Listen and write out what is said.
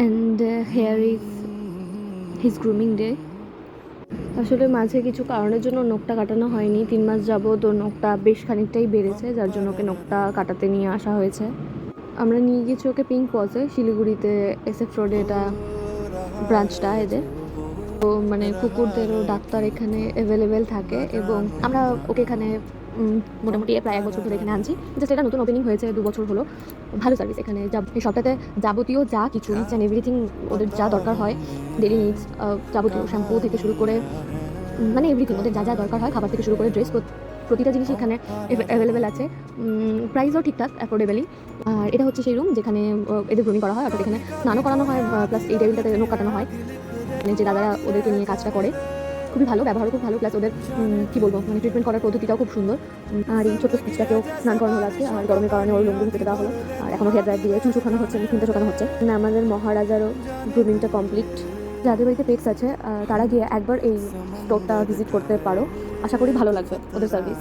And hair is his grooming day. আসলে মাঝে কিছু কারণের জন্য নখটা কাটানো হয়নি। 3 মাস যাবত ওর নখটা বেশ খানিকটাই বেড়েছে, যার জন্য ওকে নখটা কাটাতে নিয়ে আসা হয়েছে। আমরা নিয়ে গিয়েছি ওকে পিঙ্ক পজে, শিলিগুড়িতে SF রোডে এটা ব্রাঞ্চটা এদের। তো মানে কুকুরদেরও ডাক্তার এখানে অ্যাভেলেবেল থাকে এবং আমরা ওকে এখানে মোটামুটি প্রায় 1 বছর ধরে এখানে আনছি। জাস্ট এটা নতুন ওপেনিং হয়েছে, 2 বছর হলো। ভালো সার্ভিস এখানে। এই সবটাতে যাবতীয় যা কিছু ইচ অ্যান্ড এভরিথিং ওদের যা দরকার হয়, ডেইলি নিডস, যাবতীয় শ্যাম্পু থেকে শুরু করে মানে এভরিথিং ওদের যা যা দরকার হয়, খাবার থেকে শুরু করে ড্রেস, প্রতিটা জিনিসই এখানে অ্যাভেলেবেল আছে। প্রাইসও ঠিকঠাক অ্যাফোর্ডেবলই। আর এটা হচ্ছে সেই রুম যেখানে এদের গ্রুমিং করা হয়, অর্থাৎ এখানে স্নানও করানো হয়, প্লাস এই টেবিলটাতে নখ কাটানো হয়। মানে যে দাদারা ওদেরকে নিয়ে কাজটা করে খুবই ভালো, ব্যবহারও খুব ভালো, প্লাস ওদের কী বলবো মানে ট্রিটমেন্ট করার পদ্ধতিটাও খুব সুন্দর। আর এই ছোট্ট স্পিচটাকেও স্নান করানো হলো আজকে, আর গরমের কারণে ওর লুঙ্গি কেটে দেওয়া হলো। আর এখনও হেয়ার ড্রায়ার দিয়ে চুল শুকানো হচ্ছে, মেশিনটা শুকানো হচ্ছে। আমাদের মহারাজারও গ্রুমিংটা কমপ্লিট। যাদের বাড়িতে পেটস আছে তারা গিয়ে একবার এই স্টোরটা ভিজিট করতে পারো, আশা করি ভালো লাগবে ওদের সার্ভিস।